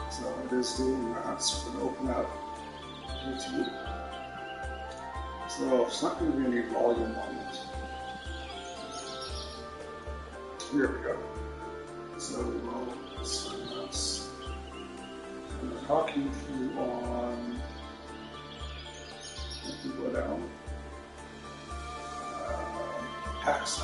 So it is doing that. So we're going to open up YouTube. So it's not going to be any volume on it. Here we go. So we will start this. I'm talking to you on. If we go down, text.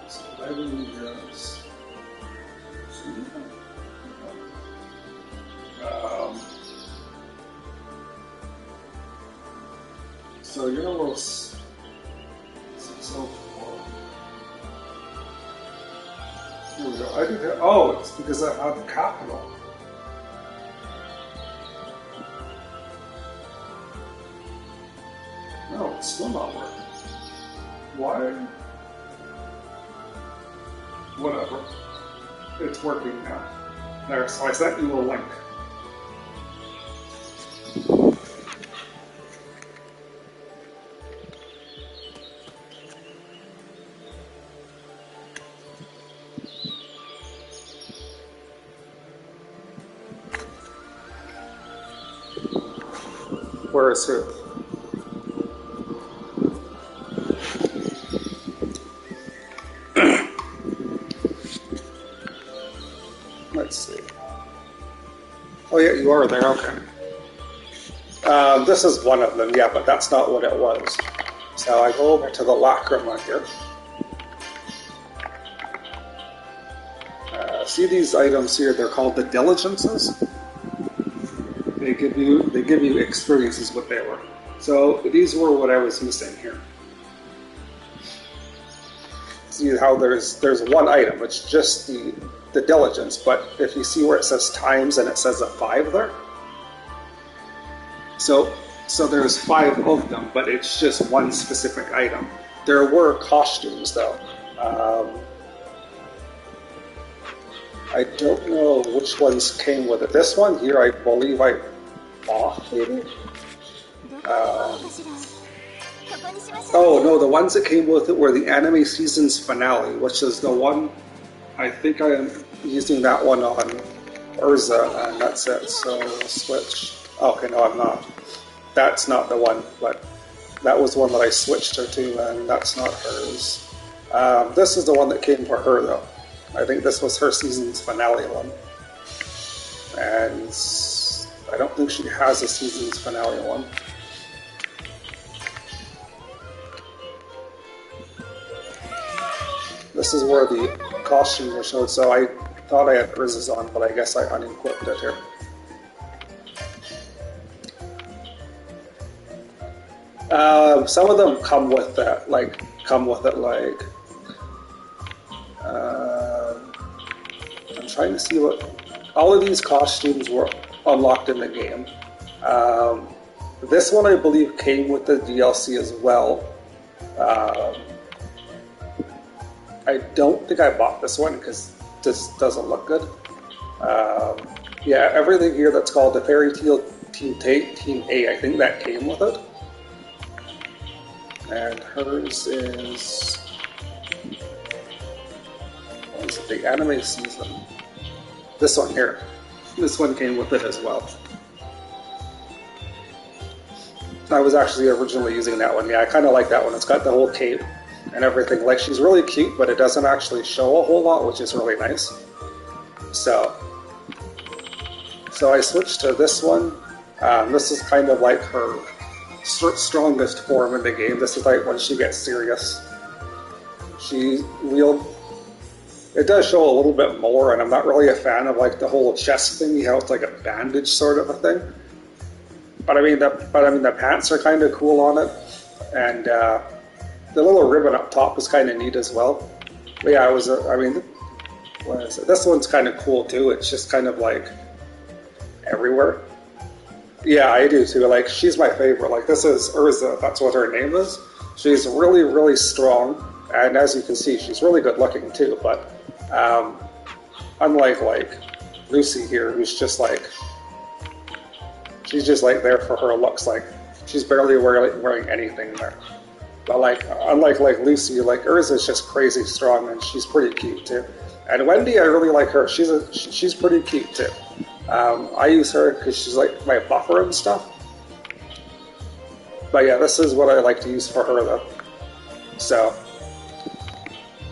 So revenue goes. So you're gonna roll 604. Here we go. I did that. Oh, it's because I have the capital. No, it's still not working. Why? Whatever. It's working now. There, so I sent you a link. Where is it? Let's see. Oh yeah, you are there, okay. This is one of them, yeah, but that's not what it was. So I go over to the Lacrima here. See these items here, they're called the Diligences. They give you experiences what they were. So these were what I was missing here. See how there's one item, it's just the diligence, but if you see where it says times and it says a 5 there, so there's 5 of them, but it's just one specific item. There were costumes though. I don't know which ones came with it. This one here, I believe I bought, maybe? Oh no, the ones that came with it were the anime season's finale, which is the one, I think I am using that one on Urza, and that's it, so we'll switch. Okay, no I'm not. That's not the one, but that was one that I switched her to, and that's not hers. This is the one that came for her though. I think this was her season's finale one. And I don't think she has a season's finale one. This is where the costumes are showed, so I thought I had Urza's on, but I guess I unequipped it here. Some of them come with that, I'm trying to see what... All of these costumes were unlocked in the game. This one, I believe, came with the DLC as well. I don't think I bought this one because this doesn't look good. Yeah, everything here that's called the Fairy Tail Team A, I think that came with it. And hers is... What is it? The anime season. This one here. This one came with it as well. I was actually originally using that one. Yeah, I kind of like that one. It's got the whole cape and everything. Like, she's really cute, but it doesn't actually show a whole lot, which is really nice. So I switched to this one. This is kind of like her strongest form in the game. This is like when she gets serious. It does show a little bit more, and I'm not really a fan of like the whole chest thing, how it's like a bandage sort of a thing. But I mean the pants are kind of cool on it, and the little ribbon up top is kind of neat as well. But yeah, what is it? This one's kind of cool too. It's just kind of like everywhere. Yeah, I do too. Like, she's my favorite. Like, this is Urza. That's what her name is. She's really, really strong, and as you can see, she's really good looking too. But unlike like Lucy here, who's just like, she's just like there for her looks. Like, She's barely wearing anything there. But like, unlike like Lucy, like Urza's just crazy strong and she's pretty cute too. And Wendy, I really like her. She's pretty cute too. I use her because she's like my buffer and stuff. But yeah, this is what I like to use for her though. So,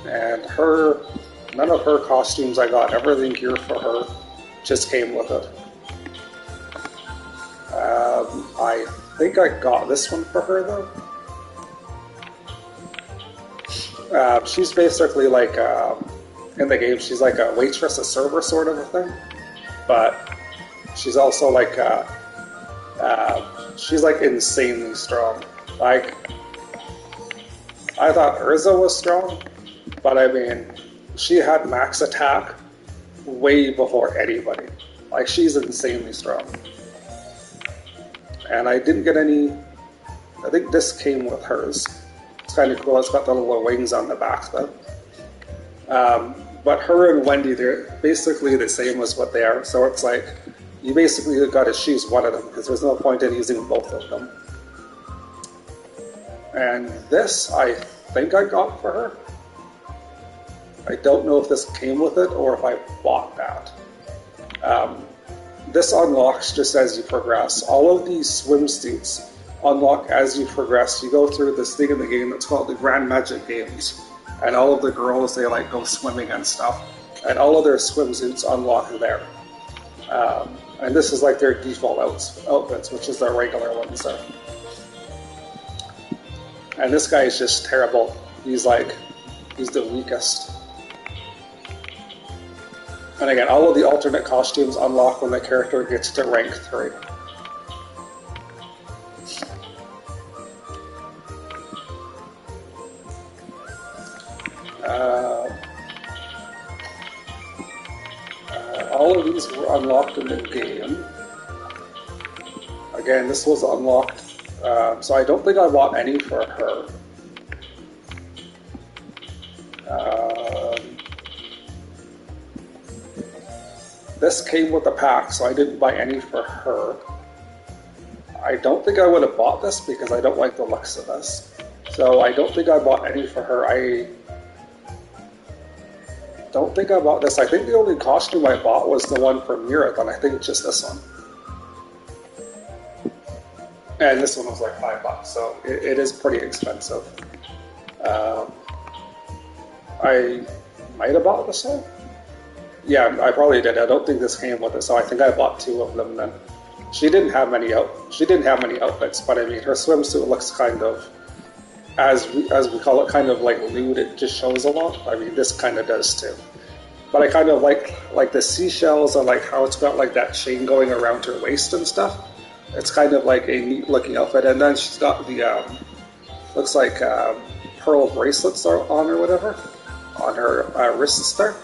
and her, none of her costumes I got, everything here for her just came with it. I think I got this one for her though. She's basically like, in the game, she's like a waitress, a server sort of a thing. But she's also like, she's like insanely strong. Like, I thought Urza was strong, but I mean, she had max attack way before anybody. Like, she's insanely strong. And I didn't get any, I think this came with hers. It's kind of cool, it's got the little wings on the back though. But her and Wendy, they're basically the same as what they are. So it's like, you basically got to choose one of them because there's no point in using both of them. And this, I think I got for her. I don't know if this came with it or if I bought that. This unlocks just as you progress. All of these swimsuits unlock as you progress. You go through this thing in the game that's called the Grand Magic Games. And all of the girls, they like go swimming and stuff. And all of their swimsuits unlock there. And this is like their default outfits, which is their regular ones there. And this guy is just terrible. He's the weakest. And again, all of the alternate costumes unlock when the character gets to rank 3. All of these were unlocked in the game. Again, this was unlocked, so I don't think I bought any for her. This came with the pack, so I didn't buy any for her. I don't think I would have bought this because I don't like the looks of this. So I don't think I bought any for her. I don't think I bought this. I think the only costume I bought was the one for Mirathon. I think just this one. And this one was like $5, so it is pretty expensive. I might have bought this one. Yeah, I probably did. I don't think this came with it, so I think I bought 2 of them then. She didn't have many outfits, but I mean her swimsuit looks kind of, as we call it, kind of like lewd. It just shows a lot. I mean, this kind of does too. But I kind of like the seashells and like how it's got like that chain going around her waist and stuff. It's kind of like a neat looking outfit. And then she's got the looks like pearl bracelets on or whatever on her wrists there.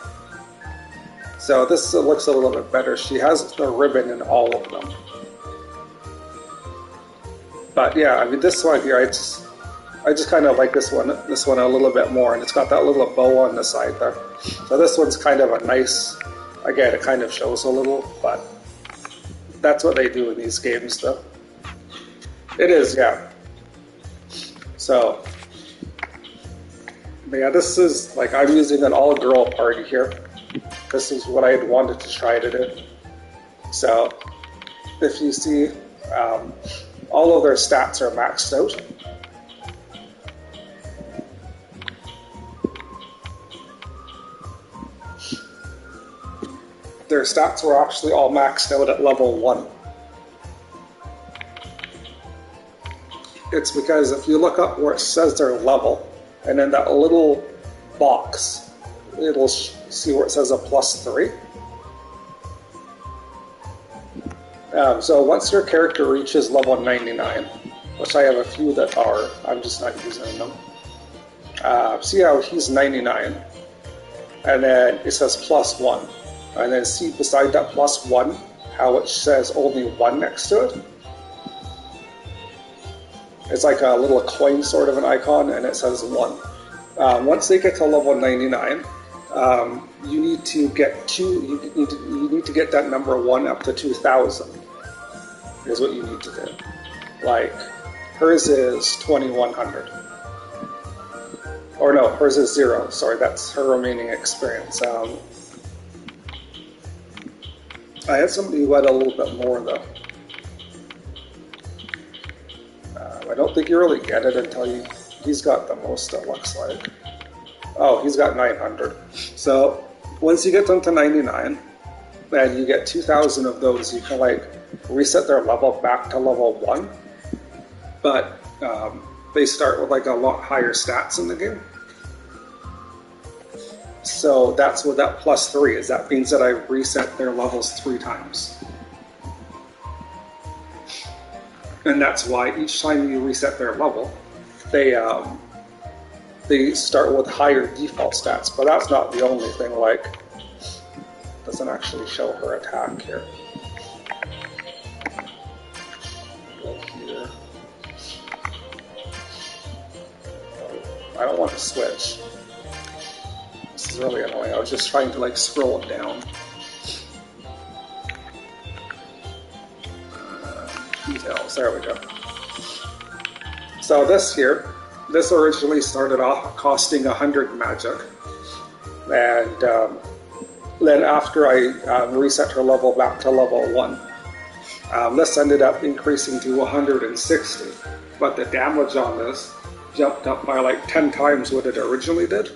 So this looks a little bit better. She has the ribbon in all of them. But yeah, I mean this one here, I just kind of like this one a little bit more, and it's got that little bow on the side there. So this one's kind of a nice, again, it kind of shows a little, but that's what they do in these games though. It is, yeah. So, yeah, this is, like, I'm using an all-girl party here. This is what I had wanted to try to do. So, if you see, all of their stats are maxed out. Their stats were actually all maxed out at level 1. It's because if you look up where it says their level, and in that little box, it'll see where it says a +3. So once your character reaches level 99, which I have a few that are, I'm just not using them. See how he's 99, and then it says +1. And then see beside that +1, how it says only 1 next to it? It's like a little coin sort of an icon, and it says 1. Once they get to level 99, you need to get you need to get that number 1 up to 2,000. Is what you need to do. Like Hers is 2100. Or no, hers is 0. Sorry, that's her remaining experience. I had somebody who had a little bit more though. I don't think you really get it until he's got the most, it looks like. Oh, he's got 900. So once you get them to 99, and you get 2,000 of those, you can like reset their level back to level 1. But they start with like a lot higher stats in the game. So that's what that +3 is. That means that I reset their levels 3 times. And that's why each time you reset their level, they start with higher default stats. But that's not the only thing. Like, doesn't actually show her attack here. Go here. I don't want to switch. This is really annoying. I was just trying to like scroll it down. Details, there we go. So this originally started off costing 100 magic. And then after I reset her level back to level 1, this ended up increasing to 160. But the damage on this jumped up by like 10 times what it originally did.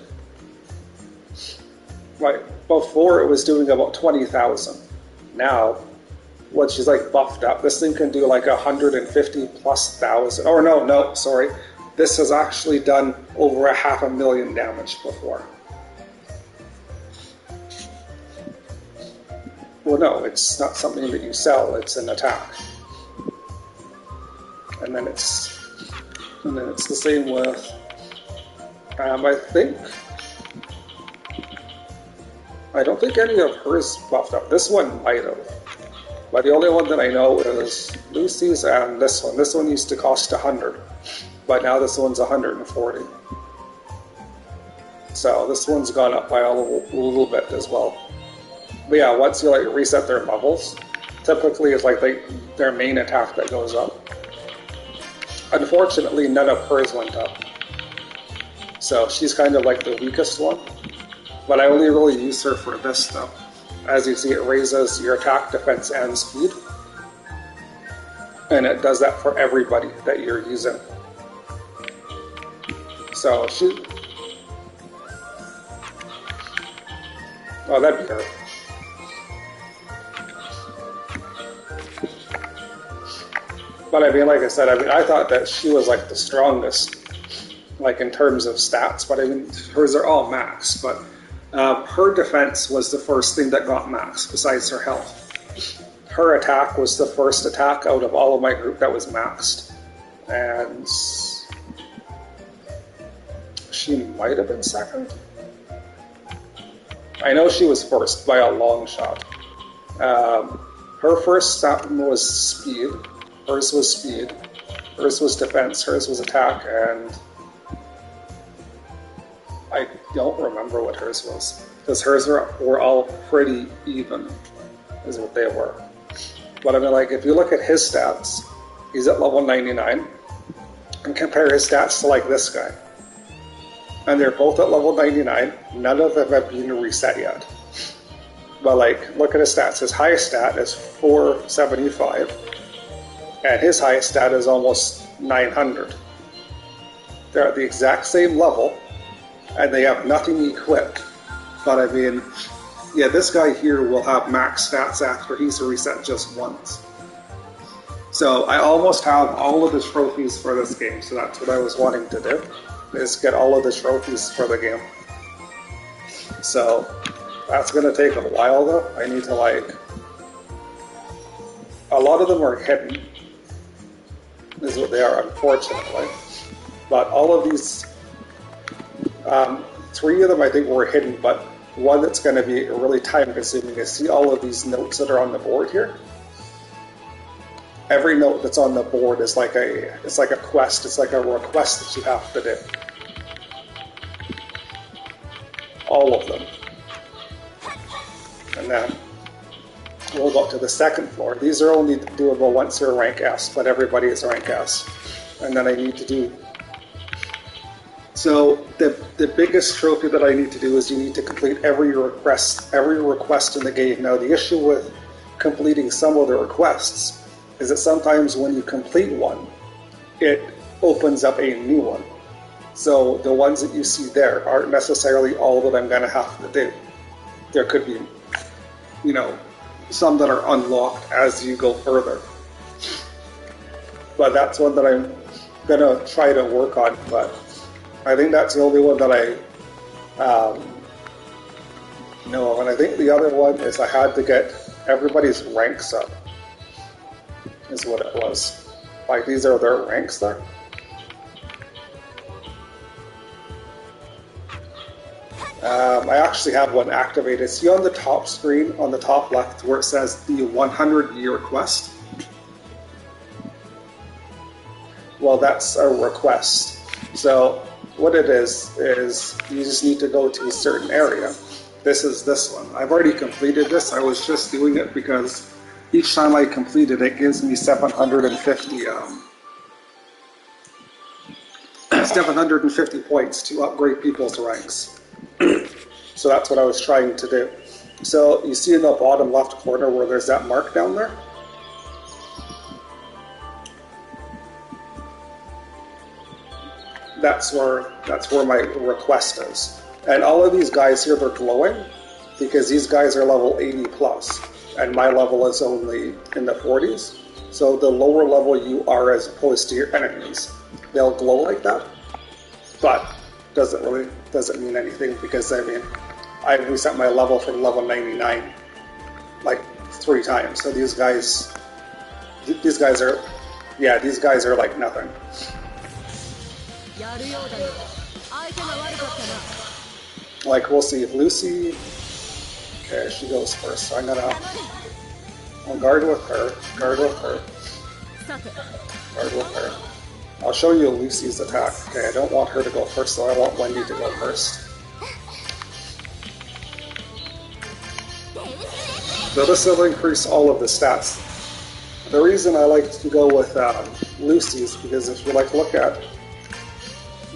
Like before it was doing about 20,000. Now, when she's like buffed up, this thing can do like 150,000+. Or no, sorry. This has actually done over 500,000 damage before. Well, no, it's not something that you sell, it's an attack. And then it's the same with, I don't think any of hers buffed up. This one might have. But the only one that I know is Lucy's and this one. This one used to cost 100, but now this one's 140. So this one's gone up by a little bit as well. But yeah, once you like reset their levels, typically it's like their main attack that goes up. Unfortunately, none of hers went up. So she's kind of like the weakest one. But I only really use her for this though. As you see, it raises your attack, defense, and speed. And it does that for everybody that you're using. So oh, that'd be her. But I mean, like I said, I thought that she was like the strongest, like in terms of stats. But I mean, hers are all max. But her defense was the first thing that got maxed, besides her health. Her attack was the first attack out of all of my group that was maxed. And she might have been second. I know she was first by a long shot. Her first stat was speed. Hers was speed. Hers was defense. Hers was attack. And I don't remember what hers was, because hers were all pretty even, is what they were. But I mean, like, if you look at his stats, he's at level 99, and compare his stats to, like, this guy. And they're both at level 99, none of them have been reset yet. But, like, look at his stats. His highest stat is 475, and his highest stat is almost 900. They're at the exact same level, and they have nothing equipped. But I mean, yeah, this guy here will have max stats after he's reset just once. So I almost have all of the trophies for this game, so that's what I was wanting to do, is get all of the trophies for the game. So that's going to take a while though. I need to like, a lot of them are hidden, is what they are, unfortunately. But all of these, 3 of them I think were hidden, but one that's going to be really time consuming is, see all of these notes that are on the board here? Every note that's on the board is like a quest, it's like a request that you have to do. All of them. And then we'll go up to the second floor. These are only doable once you're rank S, but everybody is rank S. and then I need to do. So the biggest trophy that I need to do is you need to complete every request in the game. Now the issue with completing some of the requests is that sometimes when you complete one, it opens up a new one. So the ones that you see there aren't necessarily all that I'm going to have to do. There could be, some that are unlocked as you go further. But that's one that I'm going to try to work on. But I think that's the only one that I know of. And I think the other one is I had to get everybody's ranks up, is what it was. Like, these are their ranks there. I actually have one activated. See on the top screen, on the top left, where it says the 100-year quest? Well, that's a request. So what it is you just need to go to a certain area. This is this one. I've already completed this. I was just doing it because each time I complete it, it gives me 750 points to upgrade people's ranks. So that's what I was trying to do. So you see in the bottom left corner where there's that mark down there? That's where my request is. And all of these guys here, they're glowing because these guys are level 80 plus, and my level is only in the 40s. So the lower level you are as opposed to your enemies, they'll glow like that. But doesn't mean anything because I reset my level from level 99 like 3 times. So these guys are like nothing. Like, we'll see if Lucy. Okay, she goes first. So I'll guard with her. Guard with her. I'll show you Lucy's attack. Okay, I don't want her to go first, so I want Wendy to go first. So this will increase all of the stats. The reason I like to go with Lucy's because if you look at,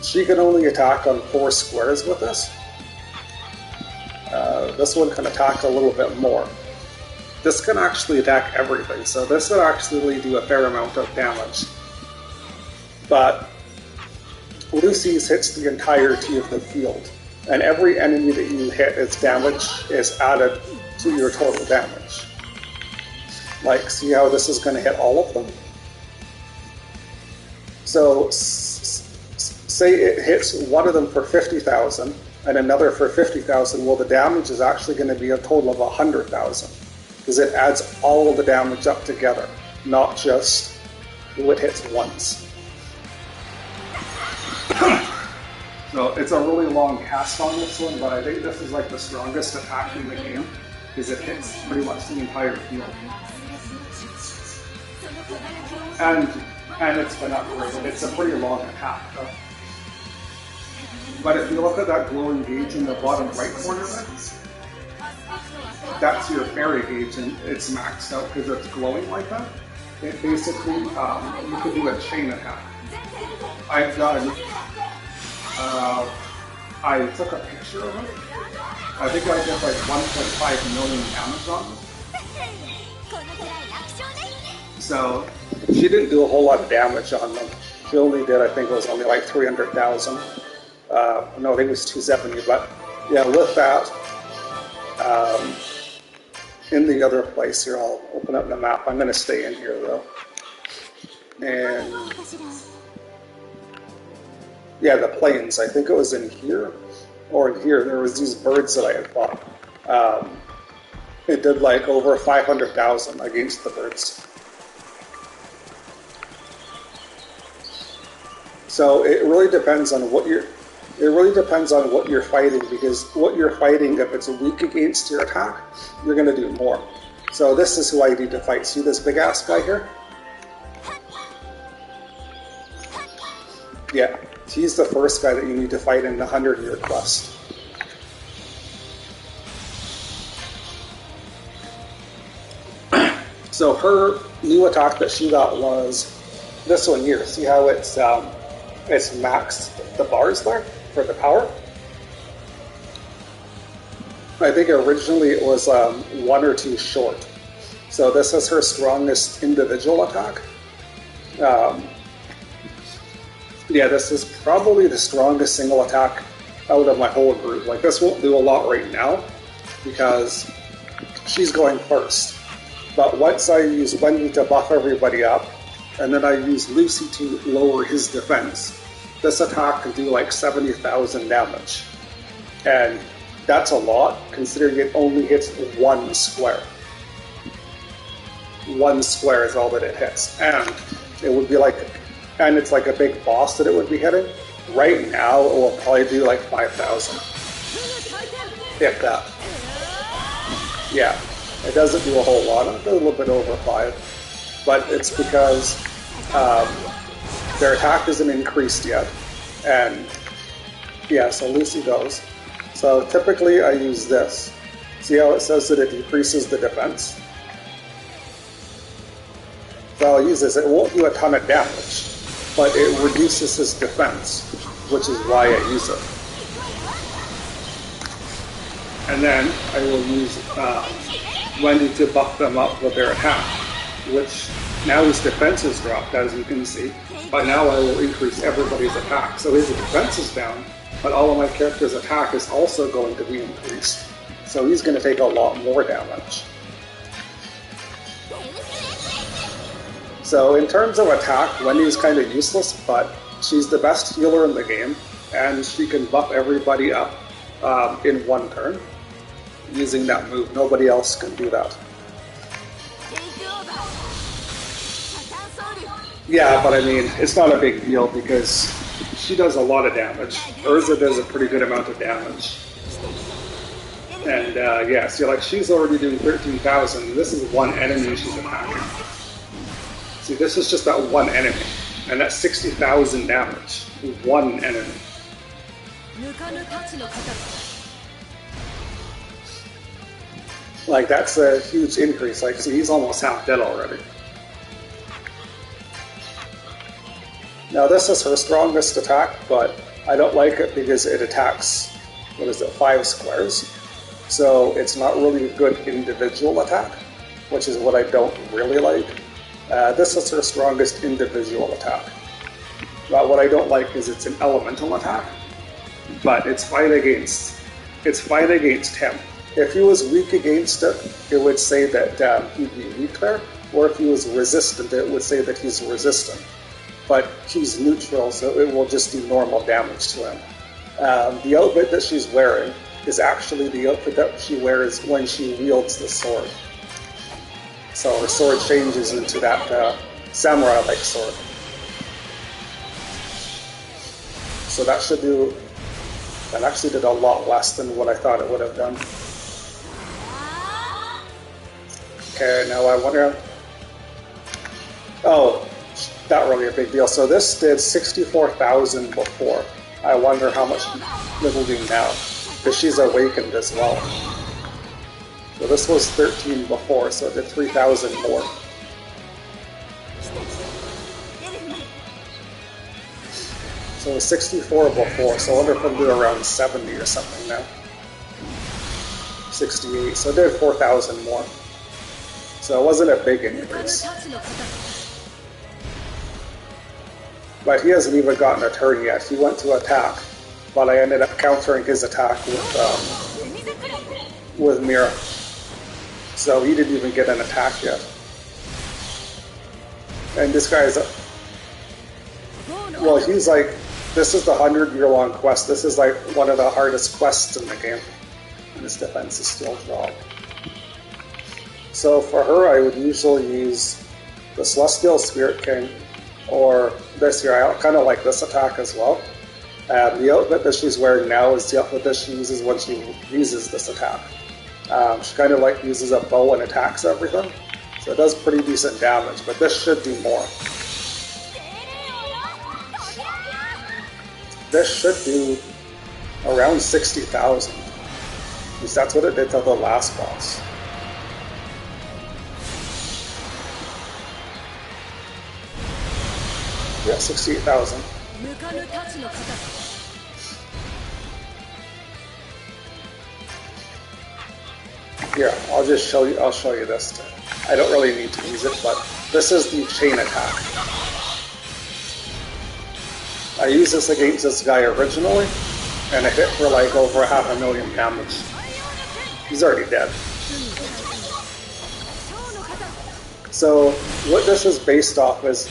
she can only attack on 4 squares with this. This one can attack a little bit more. This can actually attack everything, so this would actually do a fair amount of damage. But Lucy's hits the entirety of the field, and every enemy that you hit, its damage is added to your total damage. Like, see how this is going to hit all of them? So, say it hits one of them for 50,000 and another for 50,000, well, the damage is actually going to be a total of 100,000 because it adds all of the damage up together, not just who it hits once. So it's a really long cast on this one, but I think this is like the strongest attack in the game because it hits pretty much the entire field. And it's been upgraded. It's a pretty long attack though. But if you look at that glowing gauge in the bottom right corner there, that's your fairy gauge, and it's maxed out because it's glowing like that. It basically, you can do a chain attack. I've done, I took a picture of it. I think I did like 1.5 million damage on it. So, she didn't do a whole lot of damage on them. She only did, I think it was only like 300,000. No, I think it was 270, but yeah, with that, in the other place here, I'll open up the map. I'm going to stay in here though. And yeah, the plains, I think it was in here, or in here, there was these birds that I had fought. It did like over 500,000 against the birds. So it really depends on what you're fighting, because what you're fighting, if it's weak against your attack, you're going to do more. So this is who I need to fight. See this big ass guy here? Yeah, he's the first guy that you need to fight in the 100-year quest. So her new attack that she got was This one here, see how it's maxed the bars there for the power? I think originally it was 1 or 2 short. So this is her strongest individual attack. Yeah, this is probably the strongest single attack out of my whole group. Like, this won't do a lot right now because she's going first. But once I use Wendy to buff everybody up, and then I use Lucy to lower his defense, this attack can do like 70,000 damage. And that's a lot, considering it only hits 1 square. 1 square is all that it hits. And it would be like, and it's like a big boss that it would be hitting. Right now, it will probably do like 5,000. If that. Yeah, it doesn't do a whole lot. It does a little bit over 5. But it's because their attack isn't increased yet. And yeah, so Lucy goes. So typically I use this. See how it says that it decreases the defense? So I'll use this. It won't do a ton of damage, but it reduces his defense, which is why I use it. And then I will use Wendy to buff them up with their attack, which now his defense is dropped, as you can see, but now I will increase everybody's attack. So his defense is down, but all of my characters' attack is also going to be increased. So he's going to take a lot more damage. So in terms of attack, Wendy's kind of useless, but she's the best healer in the game, and she can buff everybody up in 1 turn using that move. Nobody else can do that. Yeah, but I mean, it's not a big deal because she does a lot of damage. Urza does a pretty good amount of damage. And yeah, so like she's already doing 13,000. This is 1 enemy she's attacking. See, this is just that 1 enemy, and that's 60,000 damage. 1 enemy. Like, that's a huge increase. Like, see, he's almost half dead already. Now, this is her strongest attack, but I don't like it because it attacks, 5 squares. So it's not really a good individual attack, which is what I don't really like. This is her strongest individual attack. But what I don't like is it's an elemental attack, but it's fight against him. If he was weak against it, it would say that he'd be weak there, or if he was resistant, it would say that he's resistant. But he's neutral, so it will just do normal damage to him. The outfit that she's wearing is actually the outfit that she wears when she wields the sword. So her sword changes into that samurai-like sword. So that actually did a lot less than what I thought it would have done. Okay, now I wonder... Oh, not really a big deal. So this did 64,000 before. I wonder how much it'll do now, because she's awakened as well. So this was 13 before, so it did 3,000 more. So it was 64 before, so I wonder if it'll do around 70 or something now. 68, so it did 4,000 more. So it wasn't a big increase. But he hasn't even gotten a turn yet. He went to attack, but I ended up countering his attack with Mira. So he didn't even get an attack yet. And this guy's... Well, he's like... This is the 100-year-long quest. This is like one of the hardest quests in the game. And his defense is still dropped. So for her, I would usually use the Celestial Spirit King, or this here. I kind of like this attack as well. The outfit that she's wearing now is the outfit that she uses when she uses this attack. She kind of like uses a bow and attacks everything, so it does pretty decent damage, but this should do more. This should do around 60,000, because that's what it did to the last boss. yeah, 68,000. Here, I'll just show you. I'll show you this. I don't really need to use it, but this is the chain attack. I used this against this guy originally, and it hit for like over 500,000 damage. He's already dead. So what this is based off is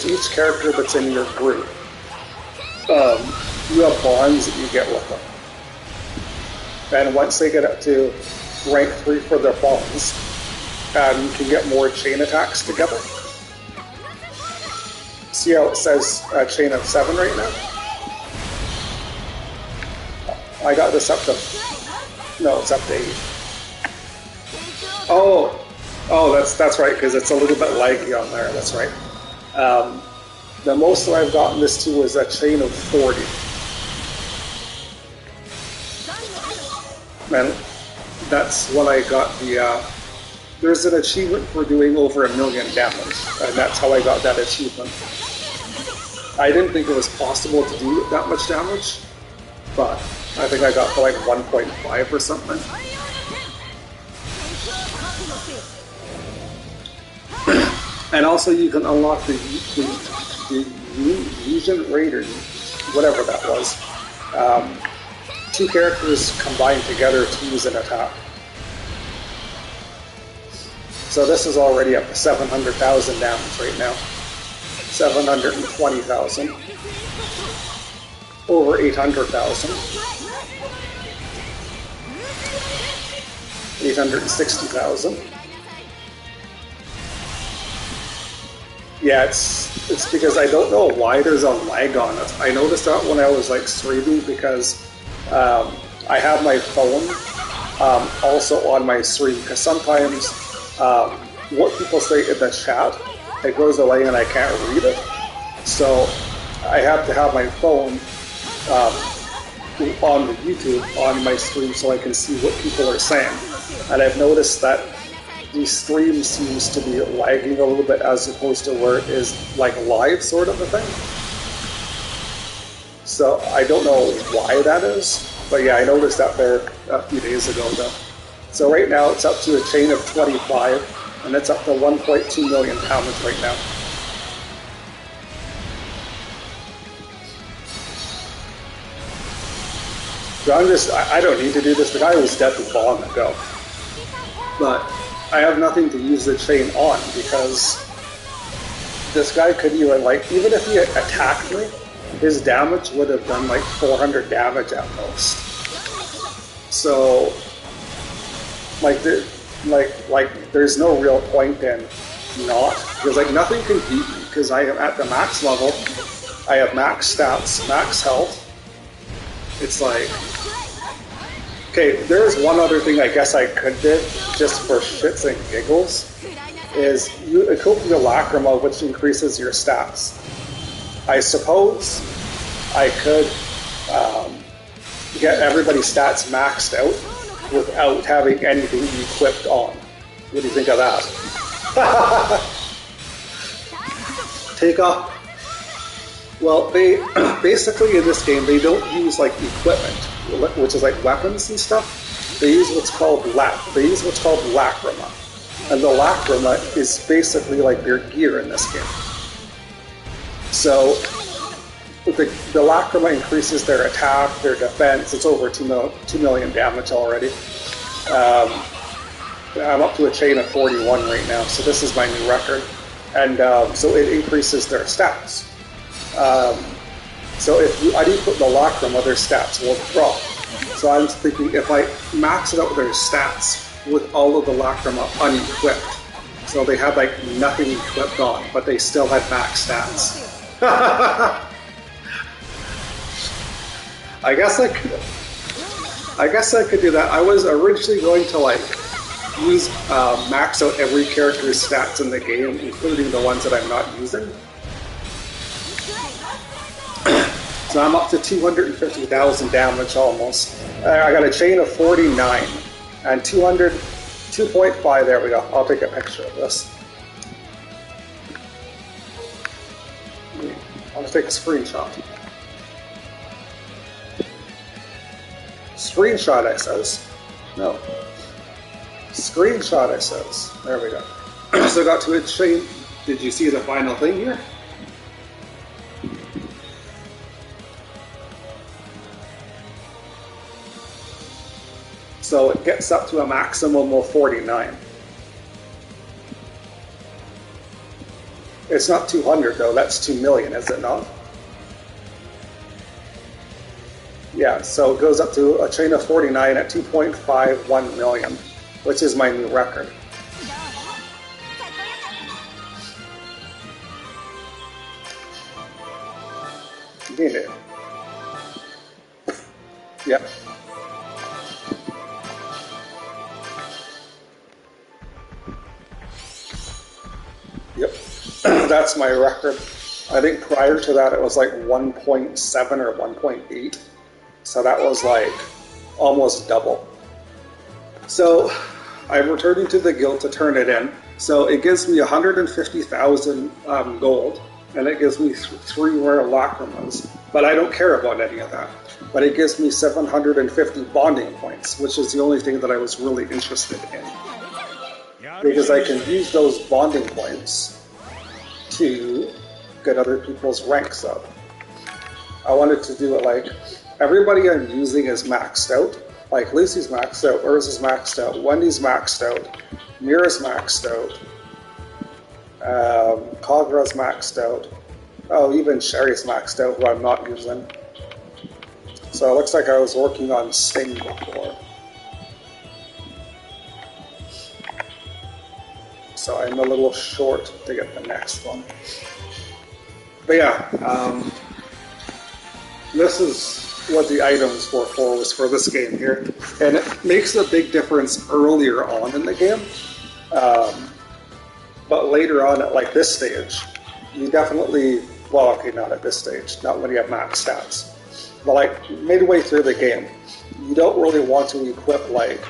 each character that's in your group. You have bonds that you get with them. And once they get up to rank 3 for their bonds, you can get more chain attacks together. See how it says chain of 7 right now? I got this up to... No, it's up to 8. Oh, that's right, because it's a little bit laggy on there, that's right. The most that I've gotten this to was a chain of 40. And that's when I got the... there's an achievement for doing over 1 million damage, and that's how I got that achievement. I didn't think it was possible to do that much damage, but I think I got to like 1.5 or something. And also you can unlock the Legion Raider, whatever that was. 2 characters combined together to use an attack. So this is already up to 700,000 damage right now. 720,000. Over 800,000. 860,000. Yeah, it's because I don't know why there's a lag on it. I noticed that when I was like streaming because I have my phone also on my stream because sometimes what people say in the chat, it goes away and I can't read it. So I have to have my phone on the YouTube on my stream so I can see what people are saying. And I've noticed that the stream seems to be lagging a little bit as opposed to where it is like live sort of a thing. So I don't know why that is, but yeah, I noticed that there a few days ago though. So right now it's up to a chain of 25, and it's up to 1.2 million damage right now. So I don't need to do this. The guy was dead long ago. But I have nothing to use the chain on because this guy could even even if he attacked me, his damage would have done like 400 damage at most. So there's no real point in not, because nothing can beat me because I am at the max level. I have max stats, max health. It's like, okay, there's one other thing I guess I could do, just for shits and giggles, is you equip your Lacrima, which increases your stats. I suppose I could get everybody's stats maxed out without having anything equipped on. What do you think of that? Take off. Well, they basically in this game they don't use equipment, which is weapons and stuff. They use what's called Lacrima, and the Lacrima is basically their gear in this game. So the Lacrima increases their attack, their defense. It's over 2 million damage already. I'm up to a chain of 41 right now, so this is my new record, and so it increases their stats. So if I do put the Lacrima, their stats will drop. So I was thinking if I max it out their stats with all of the Lacrima unequipped, so they have nothing equipped on, but they still had max stats. I guess I could do that. I was originally going to use max out every character's stats in the game, including the ones that I'm not using. So I'm up to 250,000 damage almost. I got a chain of 49 and 2.5. There we go. I'll take a picture of this. I'm gonna take a screenshot. Screenshot, I says. No. Screenshot, I says. There we go. So I got to chain. Did you see the final thing here? So it gets up to a maximum of 49. It's not 200 though, that's 2 million, is it not? Yeah, so it goes up to a chain of 49 at 2.51 million, which is my new record. Need it. Yep. Yep. That's my record. I think prior to that it was like 1.7 or 1.8. So that was like almost double. So I'm returning to the guild to turn it in. So it gives me 150,000 gold, and it gives me 3 rare lacrimas. But I don't care about any of that. But it gives me 750 bonding points, which is the only thing that I was really interested in. Because I can use those bonding points to get other people's ranks up. I wanted to do it like, everybody I'm using is maxed out. Like Lucy's maxed out, Urz is maxed out, Wendy's maxed out, Mira's maxed out, Kagra's maxed out. Oh, even Sherry's maxed out, who I'm not using. So it looks like I was working on Sting before. So I'm a little short to get the next one. But yeah, this is what the items were for, was for this game here. And it makes a big difference earlier on in the game. But later on at like this stage, you definitely, well, okay, not at this stage, not when you have max stats. But like midway through the game, you don't really want to equip like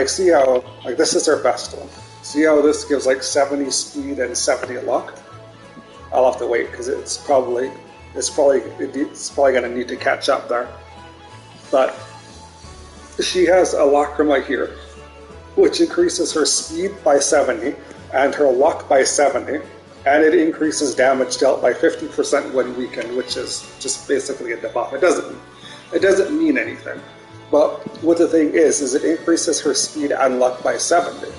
see how, like this is our best one. See how this gives like 70 speed and 70 luck? I'll have to wait because it's probably going to need to catch up there. But she has a lacrima here, which increases her speed by 70 and her luck by 70, and it increases damage dealt by 50% when weakened, which is just basically a debuff. It doesn't mean anything. But what the thing is it increases her speed and luck by 70.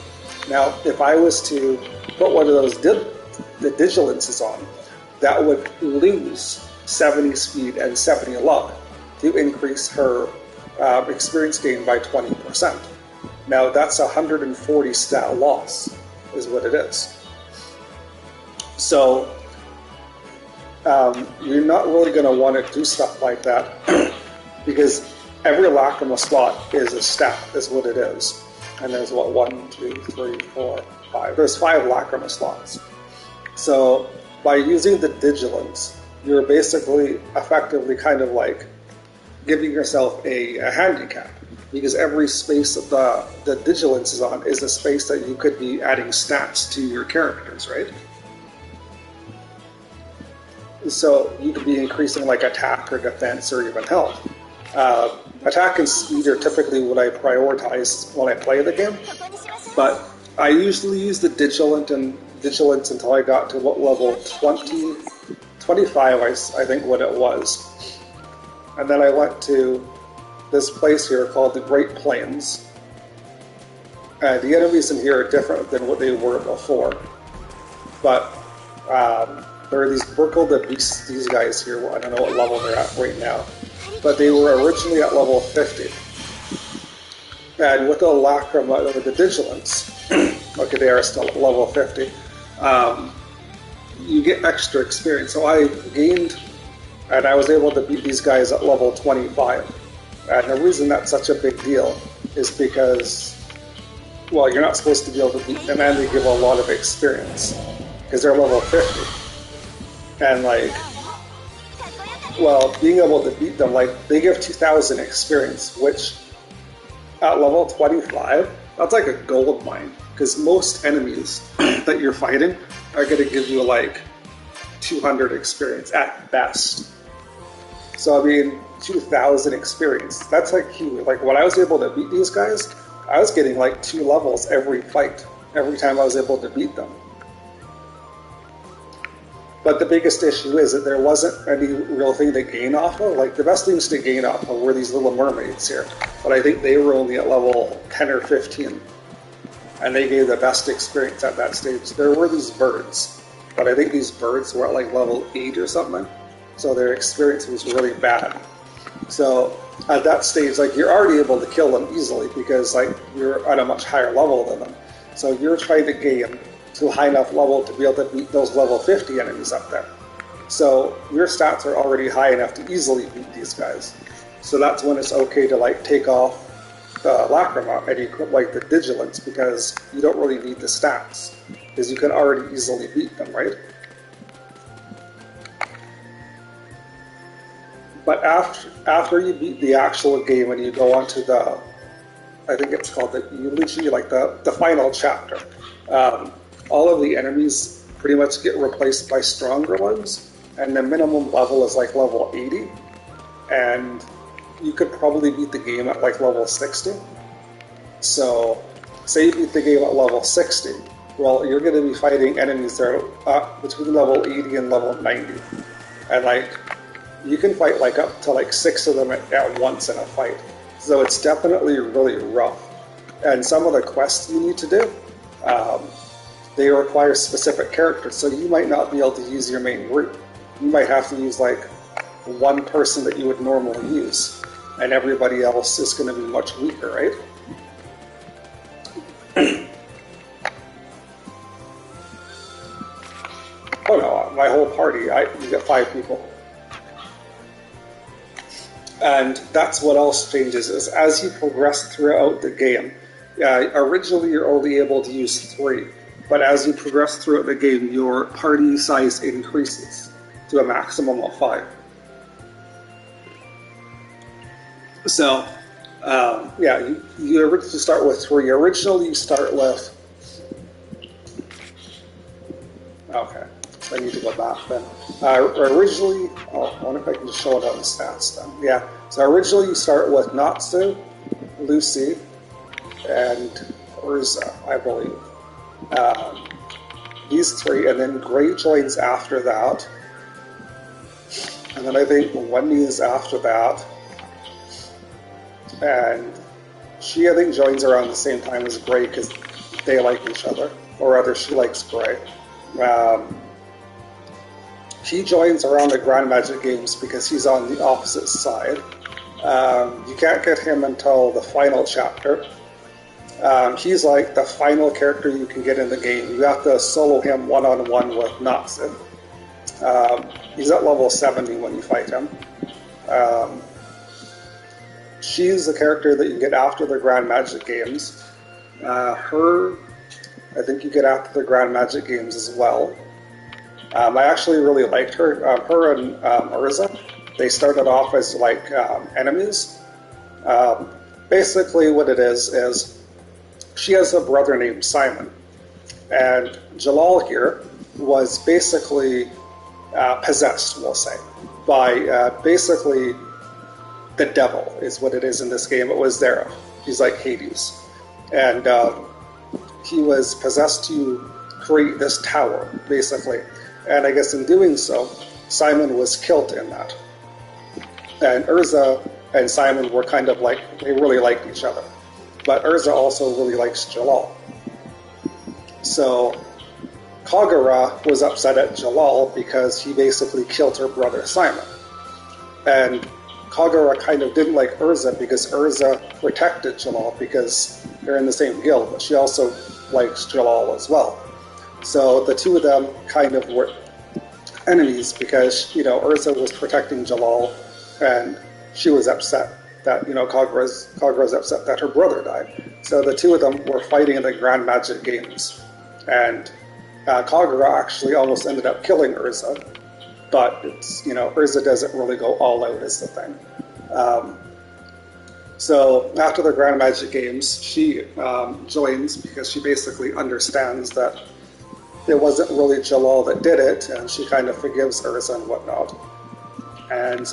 Now, if I was to put one of those the Digilances on, that would lose 70 speed and 70 luck to increase her experience gain by 20%. Now, that's 140 stat loss, is what it is. So, you're not really going to want to do stuff like that because every lacrima slot is a stat, is what it is. And there's what, 1, 2, 3, 4, 5. There's 5 lacrima slots. So by using the Digilance, you're basically effectively kind of like giving yourself a handicap, because every space that the Digilance is on is a space that you could be adding stats to your characters, right? So you could be increasing like attack or defense or even health. Attack and speed are typically what I prioritize when I play the game, but I usually use the Digilance until I got to what level 20, 25 I think what it was. And then I went to this place here called the Great Plains. The enemies in here are different than what they were before, but there are we're called the beasts, these guys here. I don't know what level they're at right now, but they were originally at level 50. And with the lacrima, with the Digilance, okay, they are still at level 50, you get extra experience. So I gained, and I was able to beat these guys at level 25. And the reason that's such a big deal is because, well, you're not supposed to be able to beat them, and they give a lot of experience, because they're level 50. And like, well, being able to beat them, like, they give 2,000 experience, which at level 25, that's like a gold mine, because most enemies that you're fighting are going to give you like 200 experience at best. So I mean, 2,000 experience. That's like huge. Like when I was able to beat these guys, I was getting like 2 levels every fight, every time I was able to beat them. But the biggest issue is that there wasn't any real thing to gain off of. Like the best things to gain off of were these little mermaids here. But I think they were only at level 10 or 15. And they gave the best experience at that stage. There were these birds, but I think these birds were at like level 8 or something. So their experience was really bad. So at that stage, like you're already able to kill them easily because like you're at a much higher level than them. So you're trying to gain to a high enough level to be able to beat those level 50 enemies up there. So your stats are already high enough to easily beat these guys. So that's when it's okay to like take off the Lacrima and equip like the Vigilance because you don't really need the stats because you can already easily beat them, right? But after you beat the actual game and you go on to the, I think it's called the Eulogy, like the final chapter, all of the enemies pretty much get replaced by stronger ones, and the minimum level is like level 80, and you could probably beat the game at like level 60. So, say you beat the game at level 60, well, you're going to be fighting enemies that are up between level 80 and level 90, and like, you can fight like up to like 6 of them at once in a fight. So it's definitely really rough. And some of the quests you need to do, they require specific characters, so you might not be able to use your main group. You might have to use like one person that you would normally use, and everybody else is going to be much weaker, right? Oh no, my whole party, you get 5 people. And that's what else changes, is as you progress throughout the game, originally you're only able to use 3. But as you progress throughout the game, your party size increases to a maximum of 5. So, yeah, you originally start with 3. Originally, you start with... Okay, so I need to go back then. Originally, I wonder if I can just show it on the stats then. Yeah, so originally you start with Natsu, Lucy, and Urza, I believe. These 3, and then Gray joins after that, and then I think Wendy is after that, and she I think joins around the same time as Gray because they like each other, or rather she likes Gray. He joins around the Grand Magic Games because he's on the opposite side. You can't get him until the final chapter. He's like the final character you can get in the game. You have to solo him one-on-one with Natsu. He's at level 70 when you fight him. She's the character that you get after the Grand Magic Games. Her, I think you get after the Grand Magic Games as well. I actually really liked her. Her and Urza, they started off as like enemies. Basically what it is she has a brother named Simon, and Jalal here was basically possessed, we'll say, by basically the devil is what it is in this game. It was there. He's like Hades. And he was possessed to create this tower, basically. And I guess in doing so, Simon was killed in that. And Urza and Simon were kind of like, they really liked each other. But Urza also really likes Jalal. So Kagura was upset at Jalal because he basically killed her brother Simon. And Kagura kind of didn't like Urza because Urza protected Jalal because they're in the same guild, but she also likes Jalal as well. So the two of them kind of were enemies because, you know, Urza was protecting Jalal and she was upset that, you know, Kagura's upset that her brother died. So the two of them were fighting in the Grand Magic Games. And Kagura actually almost ended up killing Urza. But it's, you know, Urza doesn't really go all out is the thing. So after the Grand Magic Games, she joins because she basically understands that it wasn't really Jalal that did it, and she kind of forgives Urza and whatnot. And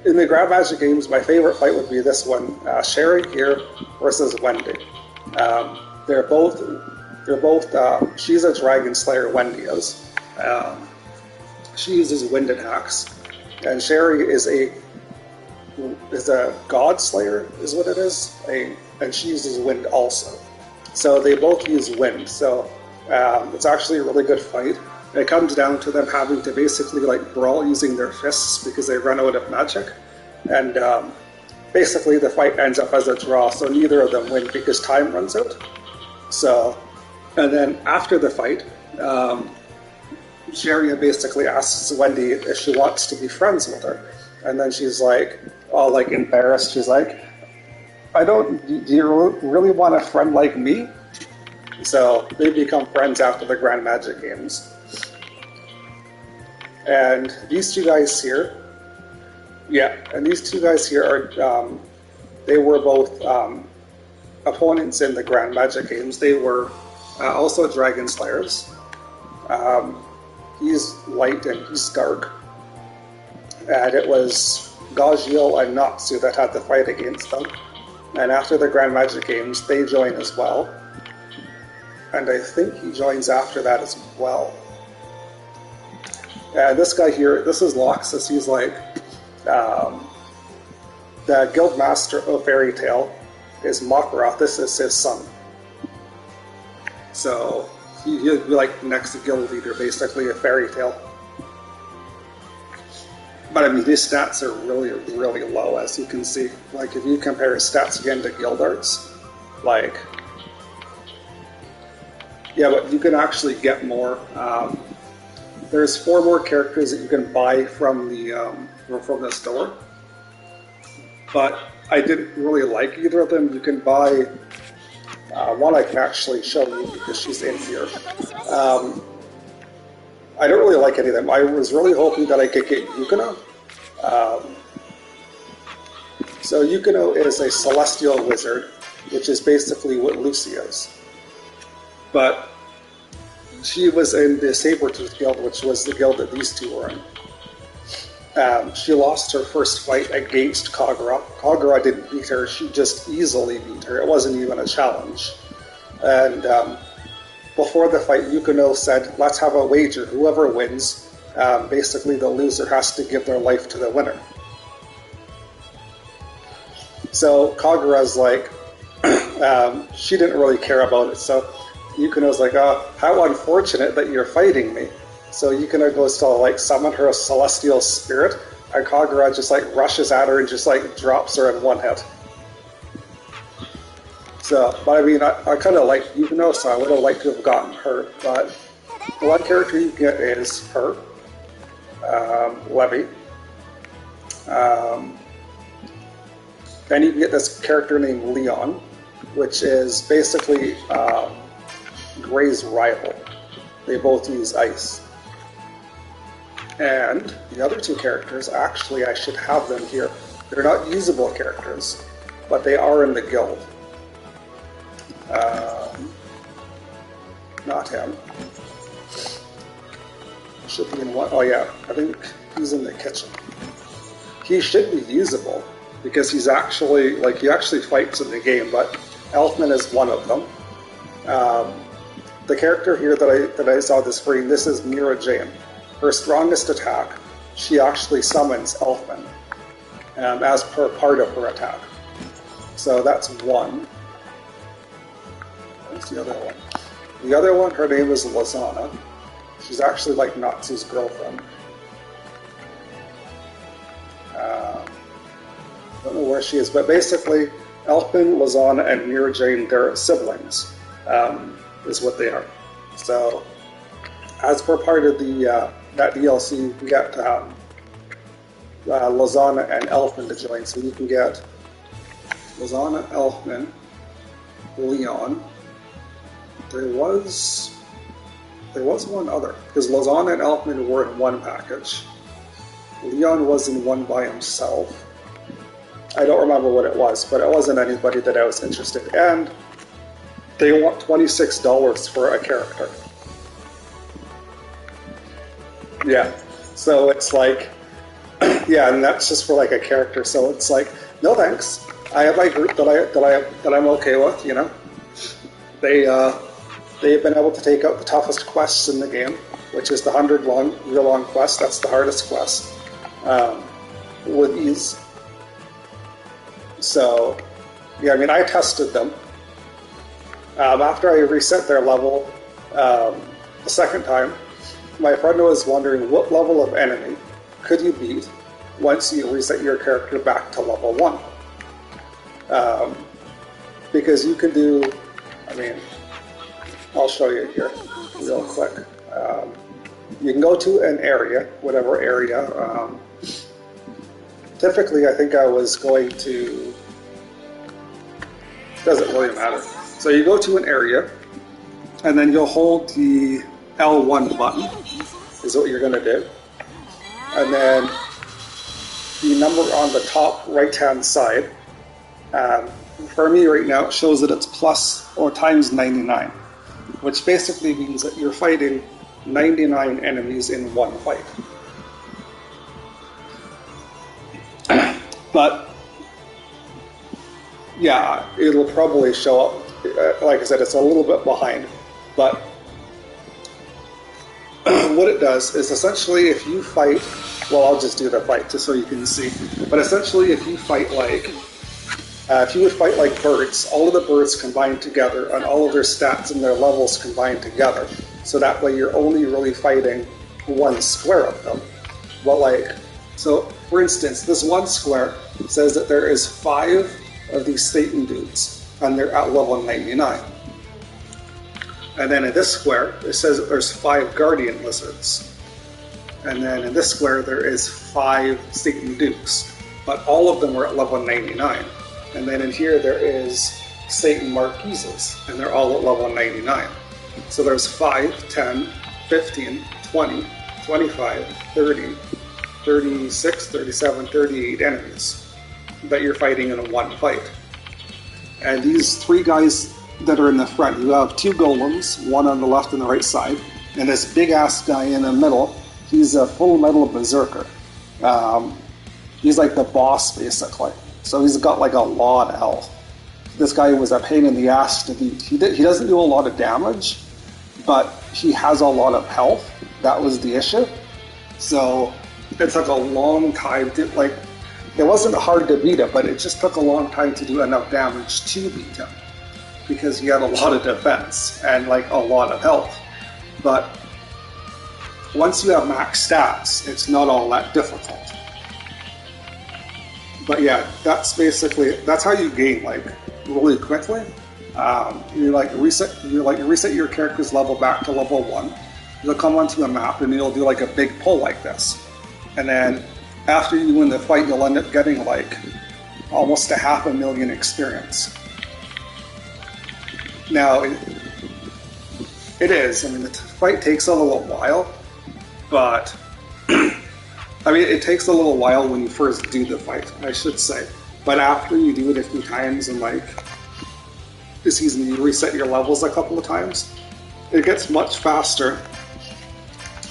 in the Grand Magic games, my favorite fight would be this one: Sherry here versus Wendy. They're both. She's a Dragon Slayer. Wendy is. She uses wind attacks, and Sherry is a God Slayer, is what it is. And she uses wind also. So they both use wind. So it's actually a really good fight. It comes down to them having to basically like brawl using their fists because they run out of magic. And basically the fight ends up as a draw, so neither of them win because time runs out. So, and then after the fight, Sherry basically asks Wendy if she wants to be friends with her. And then she's like, all like embarrassed, she's like, do you really want a friend like me? So they become friends after the Grand Magic games. And these two guys here, are, they were both opponents in the Grand Magic games. They were also Dragon Slayers. He's light and he's dark. And it was Gajiel and Natsu that had the fight against them. And after the Grand Magic games, they join as well. And I think he joins after that as well. And this guy here, this is Loxus. He's like the Guildmaster of Fairy Tail is Makroth. This is his son. So he'd be like the next guild leader, basically a Fairy Tail. But I mean, his stats are really, really low, as you can see. Like, if you compare his stats again to Guild Arts, like, yeah, but you can actually get more. There's 4 more characters that you can buy from the store. But I didn't really like either of them. You can buy one I can actually show you because she's in here. I don't really like any of them. I was really hoping that I could get Yukino. So Yukino is a celestial wizard, which is basically what Lucy is. But she was in the Sabretooth Guild, which was the guild that these two were in. She lost her first fight against Kagura. Kagura didn't beat her, she just easily beat her. It wasn't even a challenge. And before the fight, Yukino said, let's have a wager. Whoever wins, basically the loser has to give their life to the winner. So Kagura's like, she didn't really care about it. So Yukino's like, how unfortunate that you're fighting me. So Yukino goes to like summon her celestial spirit, and Kagura just like rushes at her and just like drops her in one hit. So, but I mean, I kind of like Yukino, so I would have liked to have gotten her. But the one character you get is her, Levy. Then you can get this character named Leon, which is basically Gray's rival. They both use ice. And the other 2 characters, actually I should have them here. They're not usable characters, but they are in the guild. Not him. Should be in one. Oh yeah, I think he's in the kitchen. He should be usable because he's actually he actually fights in the game. But Elfman is one of them. The character here that I saw the screen. This is Mira Jane. Her strongest attack, she actually summons Elfman as per part of her attack. So that's one. What's the other one? The other one, her name is Lazana. She's actually like Natsu's girlfriend. Don't know where she is, but basically, Elfman, Lazana, and Mira Jane, they're siblings, is what they are. So, as per part of the that DLC, you can get Lazana and Elfman to join. So you can get Lazana, Elfman, Leon. There was one other, because Lazana and Elfman were in one package. Leon was in one by himself. I don't remember what it was, but it wasn't anybody that I was interested in. And they want $26 for a character. Yeah, so it's like, yeah, and that's just for like a character. So it's like, no thanks. I have my group that I'm okay with. You know, they've been able to take out the toughest quests in the game, which is the 100 real long quest. That's the hardest quest, with ease. So, yeah, I mean, I tested them. After I reset their level the second time, my friend was wondering what level of enemy could you beat once you reset your character back to level 1. Because you can do, I mean, I'll show you here real quick. You can go to an area, whatever area. Typically, I think I was going to, doesn't really matter. So you go to an area, and then you'll hold the L1 button, is what you're going to do. And then the number on the top right-hand side, for me right now, it shows that it's plus or times 99, which basically means that you're fighting 99 enemies in one fight. But, yeah, it'll probably show up, like I said, it's a little bit behind, but what it does is essentially if you fight, well, I'll just do the fight just so you can see, but essentially if you fight like, if you would fight like birds, all of the birds combined together and all of their stats and their levels combined together, so that way you're only really fighting one square of them. But like, so for instance, this one square says that there is 5 of these Satan dudes, and they're at level 99. And then in this square, it says that there's 5 guardian lizards. And then in this square, there is 5 Satan dukes, but all of them are at level 99. And then in here, there is Satan marquises, and they're all at level 99. So there's 5, 10, 15, 20, 25, 30, 36, 37, 38 enemies that you're fighting in one fight. And these 3 guys that are in the front, you have 2 golems, one on the left and the right side, and this big ass guy in the middle, he's a full metal berserker. He's like the boss basically. So he's got like a lot of health. This guy was a pain in the ass to beat. He doesn't do a lot of damage, but he has a lot of health. That was the issue. So it took a long time to, like, it wasn't hard to beat him, but it just took a long time to do enough damage to beat him, because he had a lot of defense and like a lot of health. But once you have max stats, it's not all that difficult. But yeah, that's how you gain like really quickly. You reset your character's level back to level 1. You'll come onto a map and you'll do like a big pull like this. And then after you win the fight, you'll end up getting like almost 500,000 experience. Now, it is. I mean, the fight takes a little while, but I mean, it takes a little while when you first do the fight, I should say. But after you do it a few times and like, you reset your levels a couple of times, it gets much faster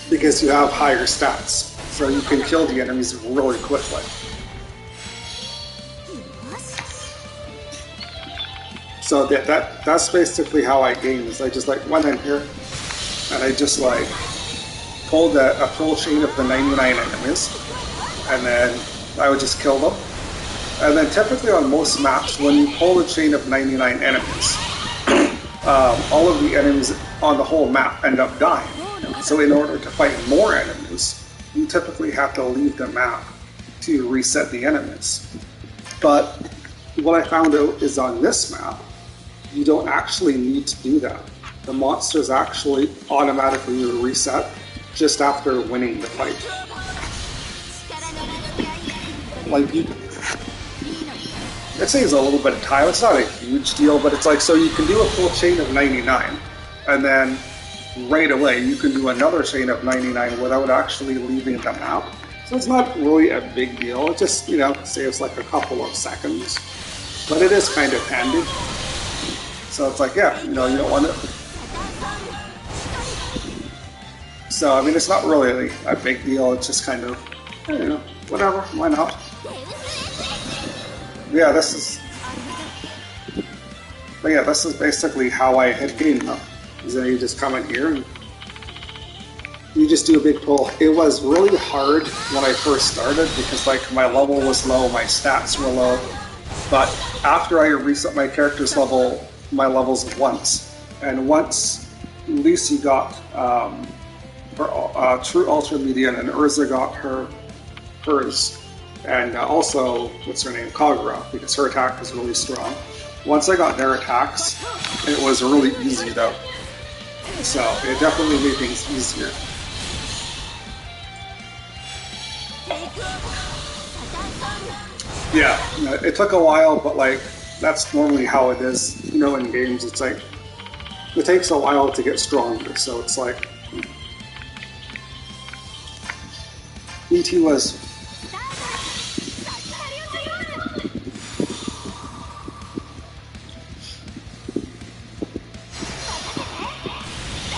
because you have higher stats. So you can kill the enemies really quickly. So that's basically how I game. Is I just like went in here and I just like pulled a full chain of the 99 enemies, and then I would just kill them. And then typically on most maps, when you pull a chain of 99 enemies, all of the enemies on the whole map end up dying. So in order to fight more enemies, you typically have to leave the map to reset the enemies. But what I found out is on this map, you don't actually need to do that. The monsters actually automatically reset just after winning the fight. Like, it saves a little bit of time. It's not a huge deal, but it's like, so you can do a full chain of 99, and then right away you can do another chain of 99 without actually leaving the map. So it's not really a big deal. It just, saves like a couple of seconds. But it is kind of handy. So it's like, yeah, you know, you don't want it. So, I mean, it's not really a big deal. It's just kind of, you know, whatever, why not? Yeah, this is... But yeah, this is basically how I hit game though. Is that you just come in here and you just do a big pull. It was really hard when I first started because like my level was low, my stats were low. But after I reset my character's level, my levels once. And once Lucy got her True Ultra Median and Urza got hers. And also, what's her name? Kagura, because her attack is really strong. Once I got their attacks, it was really easy though. So it definitely made things easier. Yeah, it took a while, but like that's normally how it is. You know, in games, it's like it takes a while to get stronger. So it's like ET was.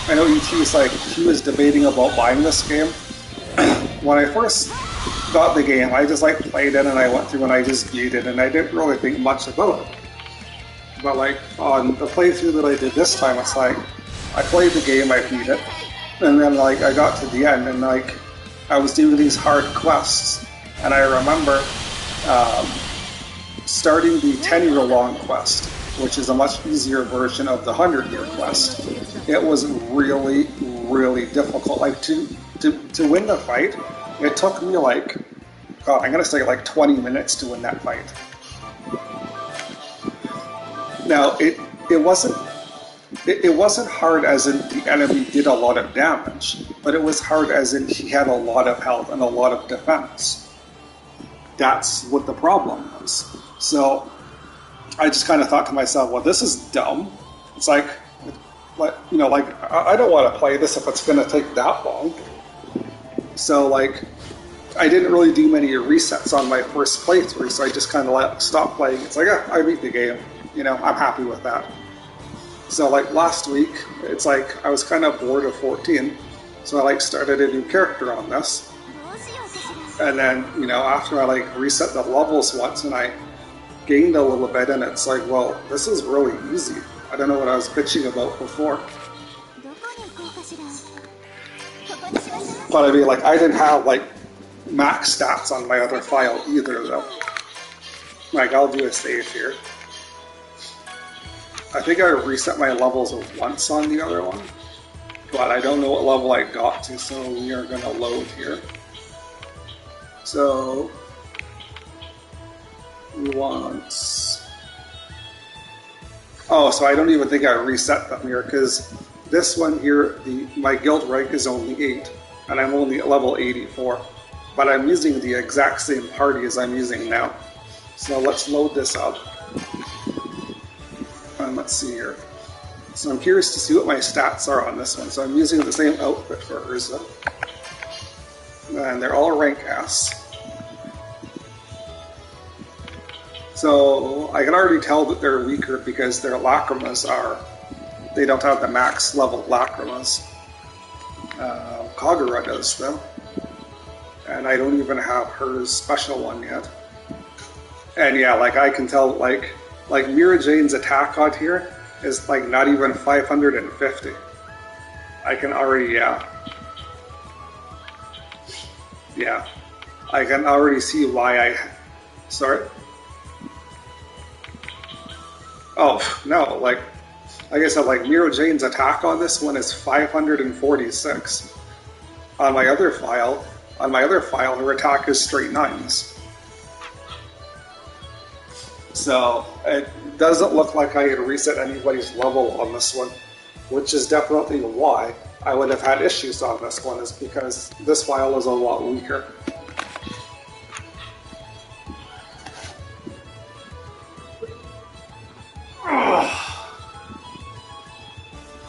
I know ET was like, he was debating about buying this game. When I first got the game, I just like played it and I went through and I just beat it and I didn't really think much about it. But like on the playthrough that I did this time, it's like, I played the game, I beat it, and then like I got to the end and like I was doing these hard quests and I remember starting the 10-year long quest, which is a much easier version of the 100-year quest. It was really, really difficult. Like to win the fight, it took me like, God, I'm gonna say like 20 minutes to win that fight. Now it wasn't hard as in the enemy did a lot of damage, but it was hard as in he had a lot of health and a lot of defense. That's what the problem was. So I just kind of thought to myself, well, this is dumb. It's like, you know, like, I don't want to play this if it's going to take that long. So, like, I didn't really do many resets on my first playthrough, so I just kind of stopped playing. It's like, yeah, I beat the game. You know, I'm happy with that. So, like, last week, it's like, I was kind of bored of 14, so I, like, started a new character on this. And then, you know, after I, like, reset the levels once, and I gained a little bit, and it's like, well, this is really easy. I don't know what I was bitching about before. But I mean, like, I didn't have, like, max stats on my other file either, though. Like, I'll do a save here. I think I reset my levels once on the other one, but I don't know what level I got to, so we are going to load here. So we want... Oh, so I don't even think I reset them here, because this one here, my guild rank is only 8, and I'm only at level 84. But I'm using the exact same party as I'm using now. So let's load this up. And let's see here. So I'm curious to see what my stats are on this one. So I'm using the same outfit for Urza. And they're all rank S. So I can already tell that they're weaker because their lacrimas they don't have the max level lacrimas. Kagura does though. And I don't even have her special one yet. And yeah, like I can tell, like Mira Jane's attack on here is like not even 550. I can already, yeah, I can already see why sorry? Oh, no, like I said, like Mira Jane's attack on this one is 546. On my other file, her attack is straight 9s. So it doesn't look like I had reset anybody's level on this one, which is definitely why I would have had issues on this one, is because this file is a lot weaker.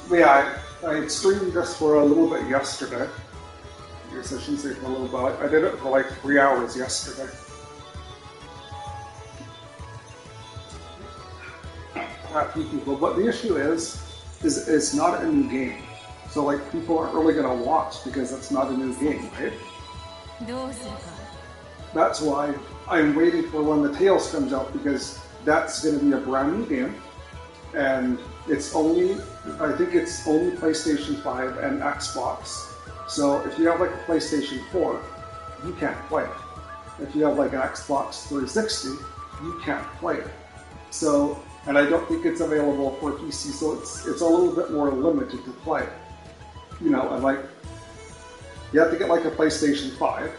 Yeah, I streamed this for a little bit yesterday. I guess I shouldn't say for a little bit. I did it for like 3 hours yesterday. a few people, but the issue is it's not a new game. So like people aren't really gonna watch because it's not a new game, right? That's why I'm waiting for when the Tales comes out, because that's gonna be a brand new game, and it's only, I think it's only PlayStation 5 and Xbox. So if you have like a PlayStation 4, you can't play it. If you have like an Xbox 360, you can't play it. So, and I don't think it's available for PC, so it's a little bit more limited to play. You know, and like, you have to get like a PlayStation 5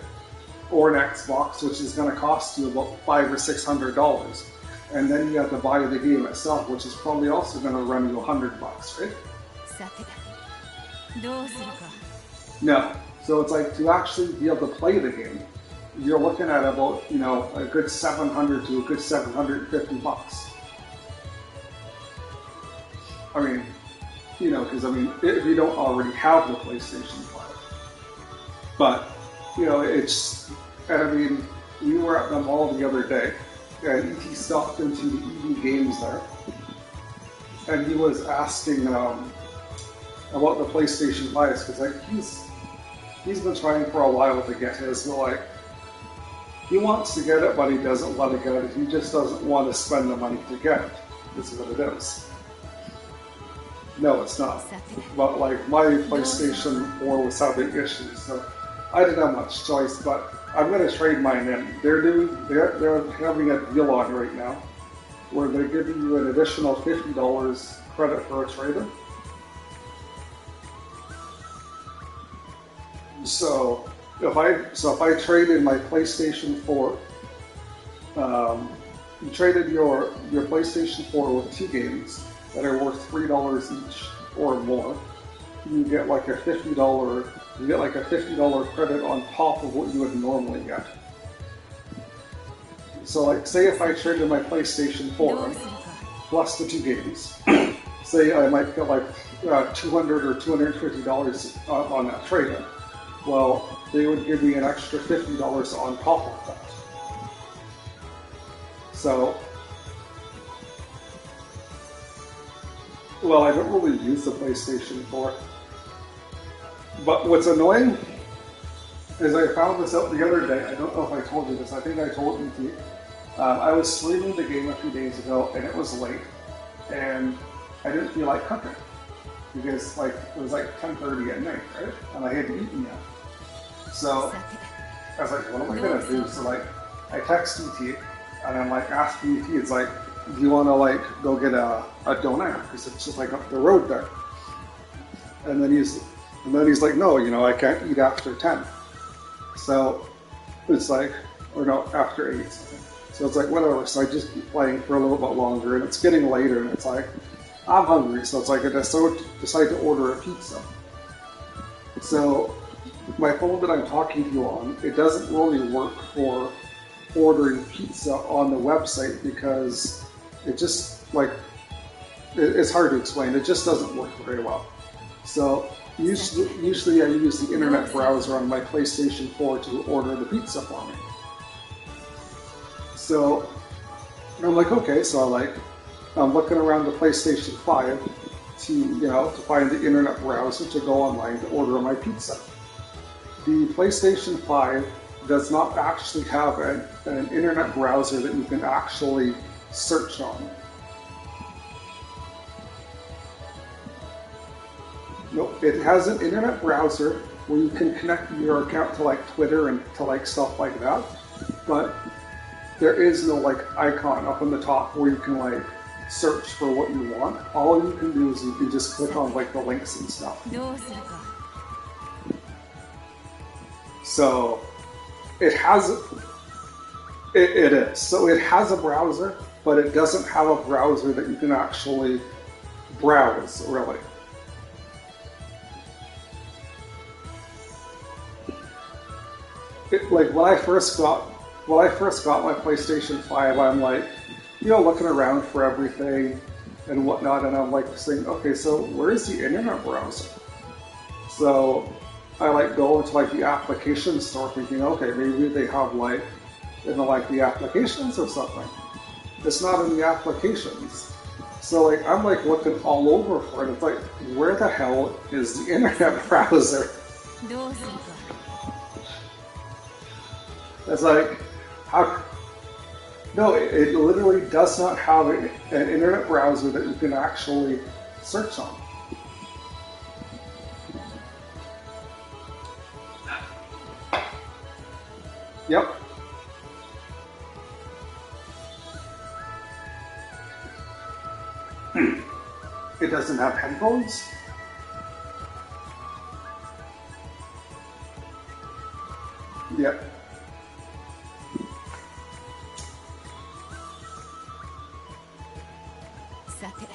or an Xbox, which is going to cost you about $500 or $600. And then you have to buy the game itself, which is probably also going to run you $100, right? No. So it's like, to actually be able to play the game, you're looking at about, you know, a good $700 to a good $750. I mean, you know, because I mean, if you don't already have the PlayStation 5. But, you know, it's, and I mean, we were at the mall the other day, and he stopped into the EB Games there, and he was asking about the PlayStation 5s, because like he's been trying for a while to get his, so like, he wants to get it, but he doesn't want to get it. He just doesn't want to spend the money to get it. Is what it is. No, it's not. But like my PlayStation 4 was having issues, so I didn't have much choice. But I'm going to trade mine in. They're having a deal on right now, where they're giving you an additional $50 credit for a trade-in. So if I trade in my PlayStation 4, you traded your PlayStation 4 with 2 games that are worth $3 each or more, you get like a $50 credit on top of what you would normally get. So like, say if I traded my PlayStation 4 plus the 2 games, say I might get like $200 or $250 on that trade-in. Well, they would give me an extra $50 on top of that. So, well, I don't really use the PlayStation 4. But what's annoying is I found this out the other day. I don't know if I told you this. I think I told you. I was streaming the game a few days ago, and it was late, and I didn't feel like cooking because like it was like 10:30 at night, right? And I hadn't eaten yet. So I was like, what am I gonna do? So like, I text ET, and I'm like asking ET, it's like, do you want to like go get a donut? Because it's just like up the road there. And then he's like, no, you know, I can't eat after 10. So it's like, or no, after 8. So it's like, whatever. So I just keep playing for a little bit longer, and it's getting later, and it's like, I'm hungry. So it's like, I decide to order a pizza. So my phone that I'm talking to you on, it doesn't really work for ordering pizza on the website because it just, like, it's hard to explain. It just doesn't work very well. So usually I use the internet browser on my PlayStation 4 to order the pizza for me. So I'm like, okay, so I'm looking around the PlayStation 5 to find the internet browser to go online to order my pizza. The PlayStation 5 does not actually have an internet browser that you can actually search on. Nope, it has an internet browser where you can connect your account to like Twitter and to like stuff like that, but there is no like icon up on the top where you can like search for what you want. All you can do is you can just click on like the links and stuff. So it is. So it has a browser, but it doesn't have a browser that you can actually browse, really. Like when I first got my PlayStation 5, I'm like, looking around for everything and whatnot, and I'm like saying, okay, so where is the internet browser? So I like go into like the application store thinking, okay, maybe they have like in the applications or something. It's not in the applications. So like I'm like looking all over for it. It's like, where the hell is the internet browser? どうするか It's like, how? No, it literally does not have an internet browser that you can actually search on. Yep. It doesn't have headphones. Yep. さて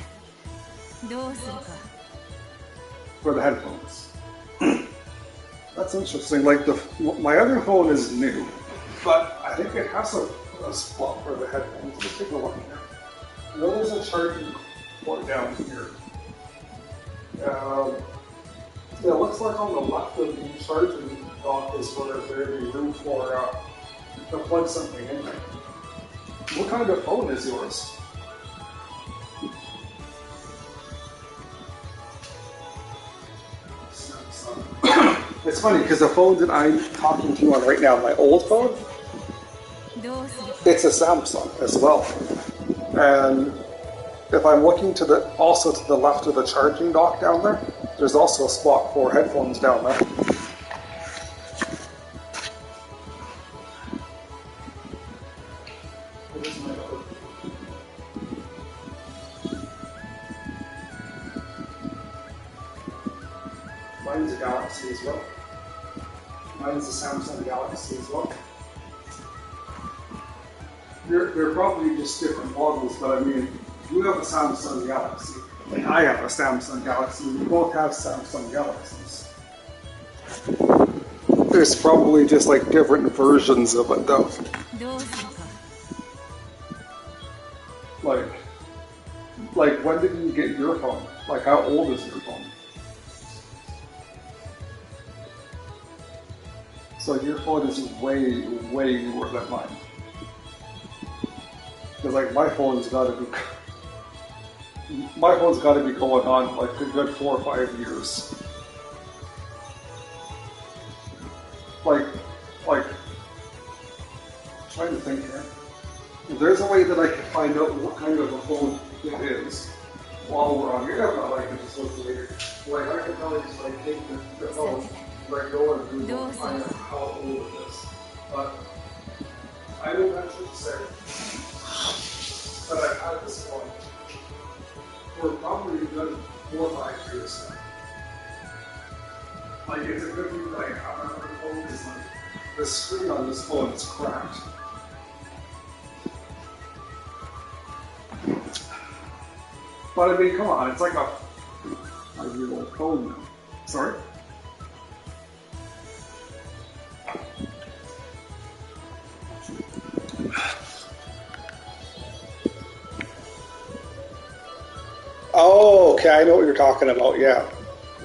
どうするか For the headphones. That's interesting. Like my other phone is new, but I think it has a spot for the headphones. Let's take a look here. I know there's a charging port down here. Yeah, it looks like on the left of the charging dock is where there'd be room for to plug something in there. What kind of phone is yours? It's funny because the phone that I'm talking to you on right now, my old phone, どうするか it's a Samsung as well. And if I'm looking also to the left of the charging dock down there, there's also a spot for headphones down there. Mine's a Galaxy as well. Mine's a Samsung Galaxy as well. They're probably just different models, but I mean, you have a Samsung Galaxy, and I have a Samsung Galaxy. We both have Samsung Galaxies. There's probably just like different versions of it, though. どうするか Like when did you get your phone? Like, how old is your phone? So your phone is way, way newer than mine. Because like my phone's got to be going on like a good 4 or 5 years. Like, trying to think here. If there's a way that I can find out what kind of a phone it is while we're on here, but I can just look later. Like I can probably just like take the phone, like go and Google and find out how old it is. But I will venture to say that I've had this phone for probably a good 4 or 5 years now. Like it's a good thing that I have another phone is like the screen on this phone is cracked. But I mean, come on, it's like a 5-year-old phone now. Sorry? Oh, okay, I know what you're talking about, yeah.